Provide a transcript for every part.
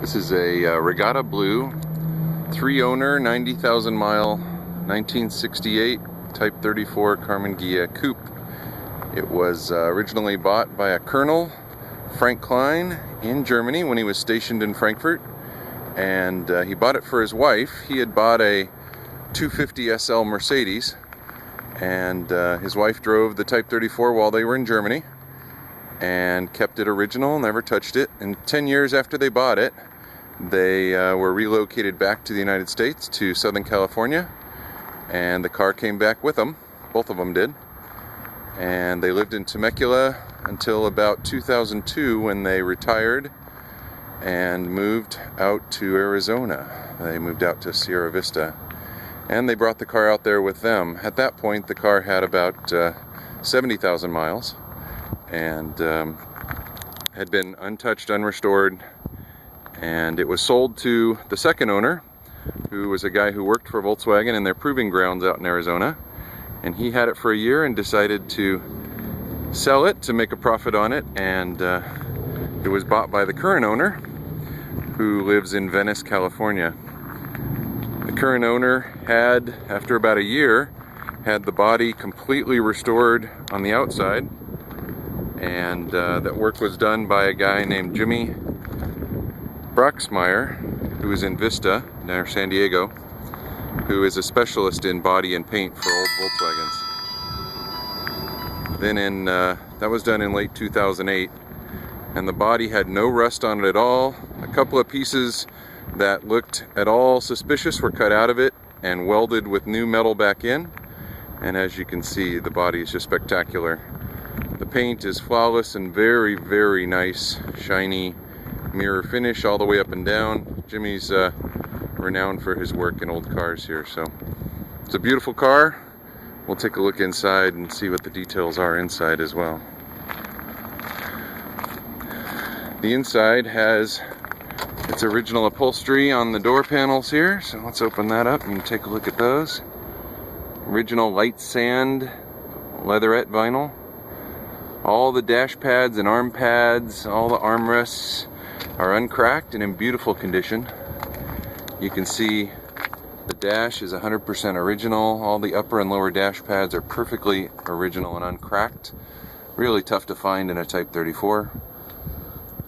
This is a Regatta Blue, 3-owner, 90,000 mile, 1968 Type 34 Coupe. It was originally bought by a Colonel, Frank Klein, in Germany when he was stationed in Frankfurt. And he bought it for his wife. He had bought a 250 SL Mercedes, and his wife drove the Type 34 while they were in Germany and kept it original, never touched it. And 10 years after they bought it, they were relocated back to the United States, to Southern California, and the car came back with them. Both of them did. And they lived in Temecula until about 2002, when they retired and moved out to Arizona. They moved out to Sierra Vista, and they brought the car out there with them. At that point, the car had about 70,000 miles and had been untouched, unrestored, and it was sold to the second owner, who was a guy who worked for Volkswagen in their proving grounds out in Arizona. And he had it for a year and decided to sell it to make a profit on it, and it was bought by the current owner, who lives in Venice, California. The current owner had, after about a year, had the body completely restored on the outside, and that work was done by a guy named Jimmy Broxmeyer, who is in Vista, near San Diego, who is a specialist in body and paint for old Volkswagens. Then that was done in late 2008, and the body had no rust on it at all. A couple of pieces that looked at all suspicious were cut out of it and welded with new metal back in, and as you can see, the body is just spectacular. The paint is flawless and very, very nice, shiny mirror finish all the way up and down. Jimmy's renowned for his work in old cars here, so it's a beautiful car. We'll take a look inside and see what the details are inside as well. The inside has its original upholstery on the door panels here, so let's open that up and take a look at those. Original light sand leatherette vinyl. All the dash pads and arm pads, all the armrests are uncracked and in beautiful condition. You can see the dash is 100% original. All the upper and lower dash pads are perfectly original and uncracked. Really tough to find in a Type 34.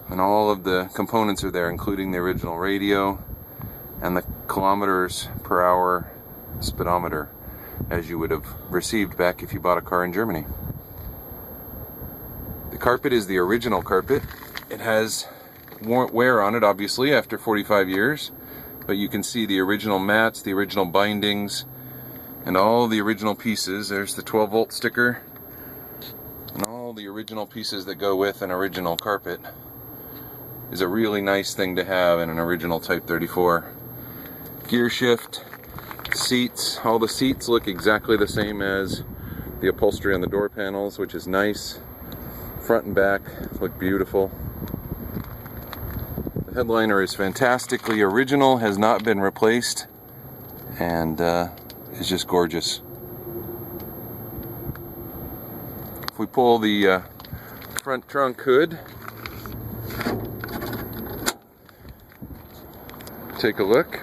And all of the components are there, including the original radio and the kilometers per hour speedometer, as you would have received back if you bought a car in Germany. The carpet is the original carpet. It has wear on it, obviously, after 45 years, but you can see the original mats, the original bindings, and all the original pieces. There's the 12-volt sticker and all the original pieces that go with an original carpet. Is a really nice thing to have in an original Type 34. Gear shift, seats, all the seats look exactly the same as the upholstery on the door panels, which is nice. Front and back look beautiful. The headliner is fantastically original, has not been replaced, and is just gorgeous. If we pull the front trunk hood, take a look.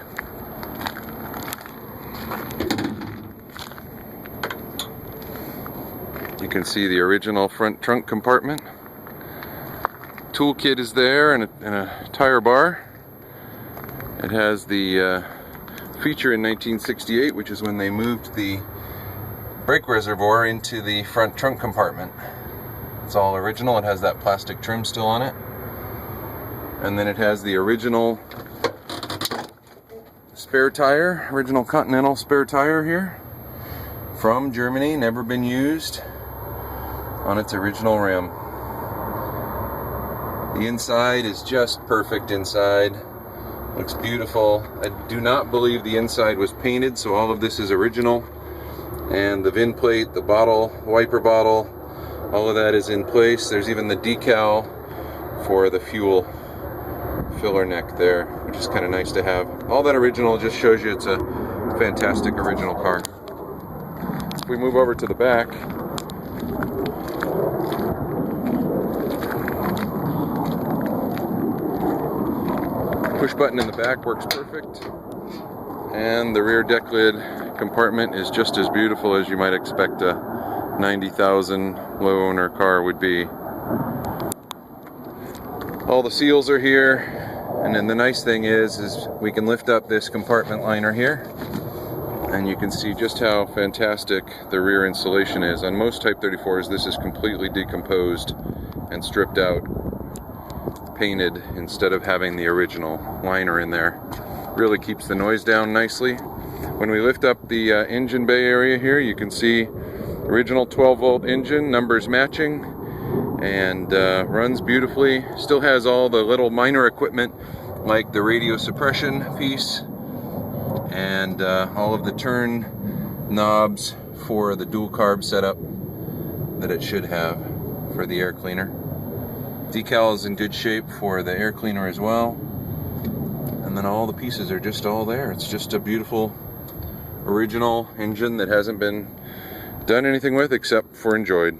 You can see the original front trunk compartment. Toolkit is there, and a tire bar. It has the feature in 1968, which is when they moved the brake reservoir into the front trunk compartment. It's all original. It has that plastic trim still on it. And then it has the original spare tire, original Continental spare tire here from Germany, never been used, on its original rim. The inside is just perfect inside. Looks beautiful. I do not believe the inside was painted, so all of this is original. And the VIN plate, the bottle, wiper bottle, all of that is in place. There's even the decal for the fuel filler neck there, which is kind of nice to have. All that original just shows you it's a fantastic original car. If we move over to the back, Push button in the back works perfect. And the rear deck lid compartment is just as beautiful as you might expect a 90,000 low owner car would be. All the seals are here, and then the nice thing is we can lift up this compartment liner here, and you can see just how fantastic the rear insulation is. On most Type 34s, this is completely decomposed and stripped out, painted, instead of having the original liner in there. Really keeps the noise down nicely. When we lift up the engine bay area here, you can see original 12-volt engine, numbers matching, and runs beautifully. Still has all the little minor equipment like the radio suppression piece and all of the turn knobs for the dual carb setup that it should have for the air cleaner. Decal is in good shape for the air cleaner as well. And then all the pieces are just all there. It's just a beautiful original engine that hasn't been done anything with except for enjoyed.